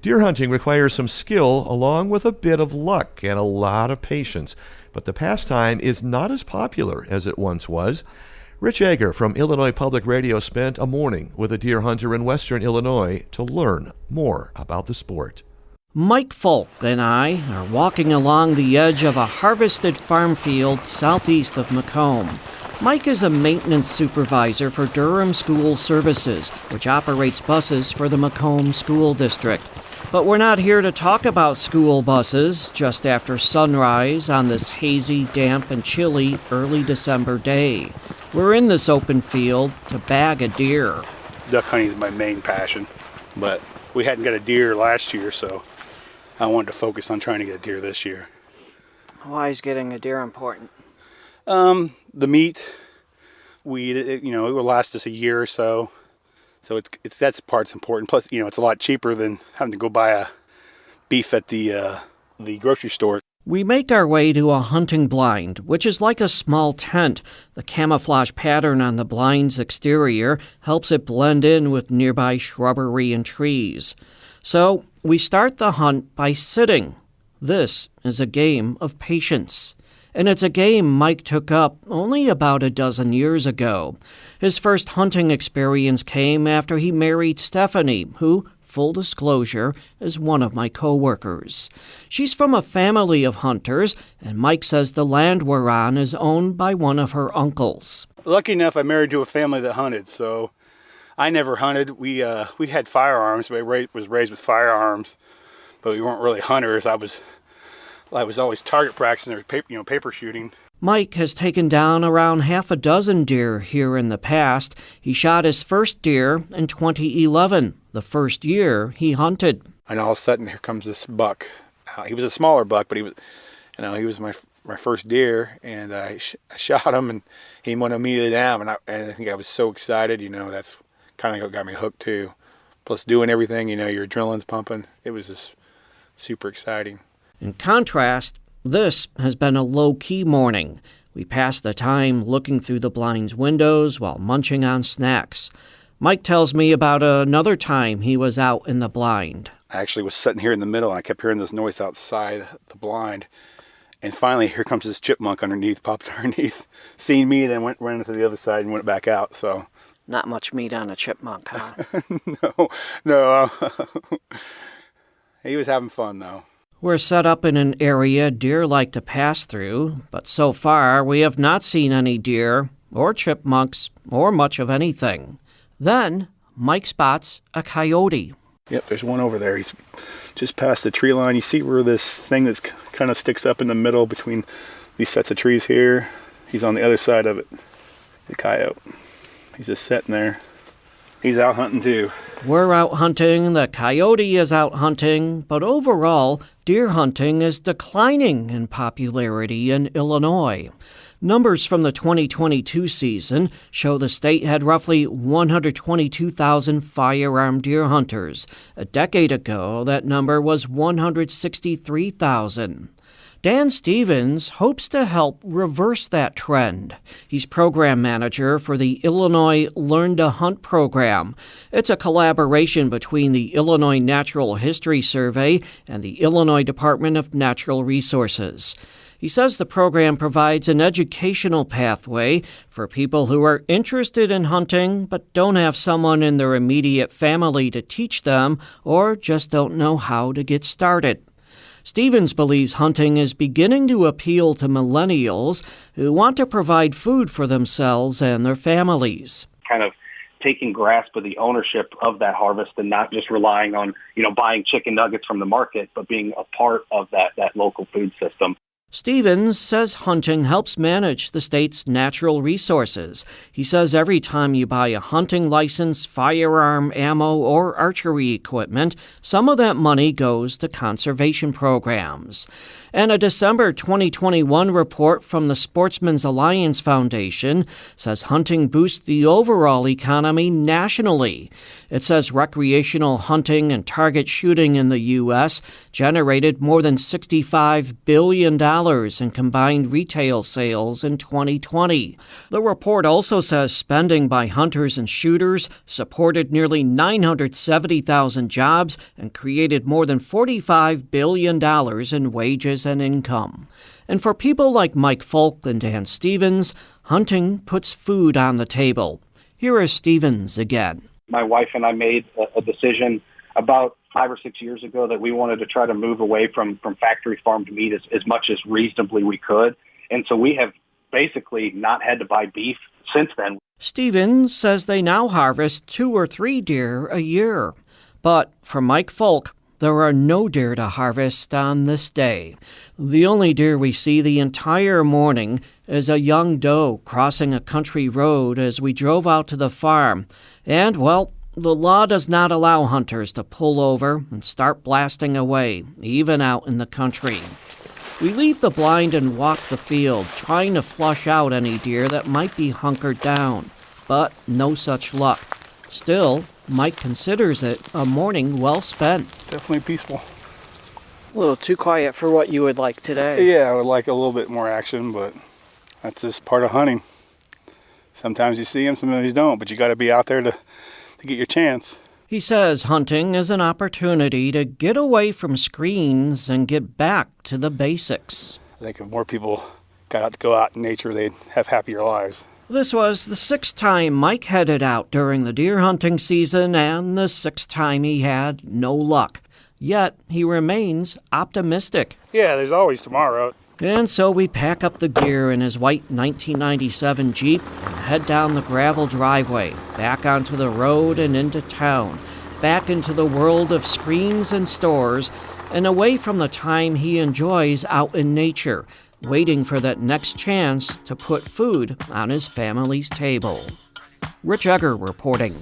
Deer hunting requires some skill along with a bit of luck and a lot of patience, but the pastime is not as popular as it once was. Rich Egger from Illinois Public Radio spent a morning with a deer hunter in western Illinois to learn more about the sport. Mike Folk and I are walking along the edge of a harvested farm field southeast of Macomb. Mike is a maintenance supervisor for Durham School Services, which operates buses for the Macomb School District. But we're not here to talk about school buses just after sunrise on this hazy, damp, and chilly early December day. We're in this open field to bag a deer. Duck hunting is my main passion, but we hadn't got a deer last year, so I wanted to focus on trying to get a deer this year. Why is getting a deer important? The meat, it will last us a year or so. So it's that's part's important. Plus, it's a lot cheaper than having to go buy a beef at the grocery store. We make our way to a hunting blind, which is like a small tent. The camouflage pattern on the blind's exterior helps it blend in with nearby shrubbery and trees. So we start the hunt by sitting. This is a game of patience. And it's a game Mike took up only about a dozen years ago. His first hunting experience came after he married Stephanie, who, full disclosure, is one of my coworkers. She's from a family of hunters, and Mike says the land we're on is owned by one of her uncles. Lucky enough, I married to a family that hunted, so I never hunted. We had firearms. We was raised with firearms, but we weren't really hunters. I was always target practicing or paper shooting. Mike has taken down around half a dozen deer here in the past. He shot his first deer in 2011, the first year he hunted. And all of a sudden, here comes this buck. He was a smaller buck, but he was my first deer, and I shot him, and he went immediately down. And I think I was so excited. That's kind of what got me hooked too. Plus, doing everything, your adrenaline's pumping. It was just super exciting. In contrast, this has been a low-key morning. We pass the time looking through the blind's windows while munching on snacks. Mike tells me about another time he was out in the blind. I actually was sitting here in the middle, and I kept hearing this noise outside the blind. And finally, here comes this chipmunk popped underneath, seen me, then ran to the other side and went back out. So, not much meat on a chipmunk, huh? No. He was having fun, though. We're set up in an area deer like to pass through, but so far we have not seen any deer, or chipmunks, or much of anything. Then, Mike spots a coyote. Yep, there's one over there. He's just past the tree line. You see where this thing that's kind of sticks up in the middle between these sets of trees here? He's on the other side of it, the coyote. He's just sitting there. He's out hunting too. We're out hunting, the coyote is out hunting, but overall, deer hunting is declining in popularity in Illinois. Numbers from the 2022 season show the state had roughly 122,000 firearm deer hunters. A decade ago, that number was 163,000. Dan Stevens hopes to help reverse that trend. He's program manager for the Illinois Learn to Hunt program. It's a collaboration between the Illinois Natural History Survey and the Illinois Department of Natural Resources. He says the program provides an educational pathway for people who are interested in hunting but don't have someone in their immediate family to teach them or just don't know how to get started. Stevens believes hunting is beginning to appeal to millennials who want to provide food for themselves and their families. Kind of taking grasp of the ownership of that harvest and not just relying on, buying chicken nuggets from the market, but being a part of that local food system. Stevens says hunting helps manage the state's natural resources. He says every time you buy a hunting license, firearm, ammo, or archery equipment, some of that money goes to conservation programs. And a December 2021 report from the Sportsmen's Alliance Foundation says hunting boosts the overall economy nationally. It says recreational hunting and target shooting in the U.S. generated more than $65 billion in combined retail sales in 2020. The report also says spending by hunters and shooters supported nearly 970,000 jobs and created more than $45 billion in wages and income. And for people like Mike Folk and Dan Stevens, hunting puts food on the table. Here is Stevens again. My wife and I made a decision about 5 or 6 years ago that we wanted to try to move away from factory farmed meat as much as reasonably we could. And so we have basically not had to buy beef since then. Stevens says they now harvest 2 or 3 deer a year. But for Mike Folk, there are no deer to harvest on this day. The only deer we see the entire morning is a young doe crossing a country road as we drove out to the farm. And, well, the law does not allow hunters to pull over and start blasting away, even out in the country. We leave the blind and walk the field, trying to flush out any deer that might be hunkered down. But no such luck. Still, Mike considers it a morning well spent. Definitely peaceful. A little too quiet for what you would like today. Yeah, I would like a little bit more action, but that's just part of hunting. Sometimes you see them, sometimes you don't, but you got to be out there to get your chance. He says hunting is an opportunity to get away from screens and get back to the basics. I think if more people got to go out in nature, they'd have happier lives. This was the 6th time Mike headed out during the deer hunting season and the 6th time he had no luck. Yet he remains optimistic. Yeah, there's always tomorrow. And so we pack up the gear in his white 1997 Jeep and head down the gravel driveway, back onto the road and into town, back into the world of screens and stores, and away from the time he enjoys out in nature, waiting for that next chance to put food on his family's table. Rich Egger reporting.